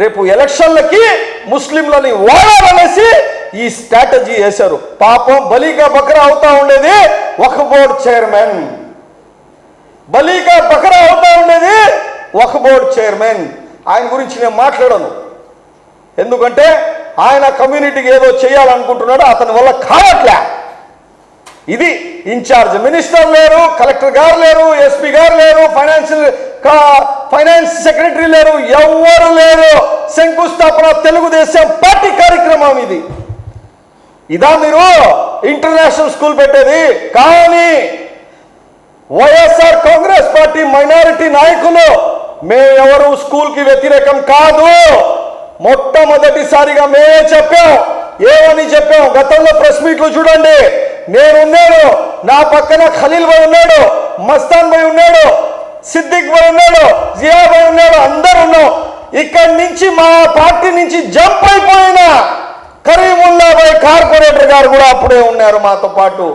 రేపు ఎలక్షన్లకి ముస్లింలని వాడాలనేసి ఈ స్ట్రాటజీ వేశారు. పాపం బలీగా బకరా అవుతా ఉండేది వక్ఫ్ బోర్డు చైర్మన్, బలీగా బకరా అవుతా ఉండేది వక్ఫ్ బోర్డు చైర్మన్. ఆయన గురించి నేను మాట్లాడను, ఎందుకంటే ఆయన కమ్యూనిటీకి ఏదో చేయాలనుకుంటున్నాడు, అతని వల్ల కావట్లే. ఇది ఇన్ఛార్జ్ మినిస్టర్ లేరు, కలెక్టర్ గారు లేరు, ఎస్పీ గారు లేరు, ఫైనాన్స్ సెక్రటరీ లేరు, ఎవ్వరు లేరు. శంకుస్థాపన తెలుగుదేశం పార్టీ కార్యక్రమం ఇది. ఇదా మీరు ఇంటర్నేషనల్ స్కూల్ పెట్టేది? కానీ వైఎస్ఆర్ కాంగ్రెస్ పార్టీ మైనారిటీ నాయకులు మేమెవరు స్కూల్కి వ్యతిరేకం కాదు. మొట్టమొదటిసారిగా మేమే చెప్పాం. ఏమని చెప్పాం? గతంలో ప్రెస్ మీట్లు చూడండి, నేనున్నాను, నా పక్కన ఖలీల్ భాయ్ ఉన్నాడు, మస్తాన్ భాయ్ ఉన్నాడు, సిద్దిక్ భాయ్ ఉన్నాడు, జియా భాయ్ ఉన్నాడు, అందరు ఉన్నాం. ఇక్కడి నుంచి మా పార్టీ నుంచి జంప్ అయిపోయిన కరీముల్లా భాయ్ కార్పొరేటర్ గారు కూడా అప్పుడే ఉన్నారు మాతో పాటు.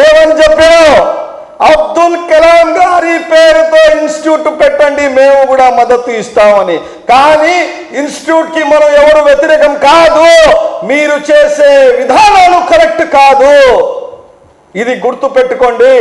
ఏమని చెప్పాను? అబ్దుల్ కలాం గారి పేరుతో ఇన్స్టిట్యూట్ పెట్టండి, మేము కూడా మద్దతు ఇస్తామని. కానీ ఇన్స్టిట్యూట్ కి మనం ఎవరు వ్యతిరేకం కాదు, మీరు చేసే విధానాలు కరెక్ట్ కాదు. ఇది గుర్తు పెట్టుకోండి.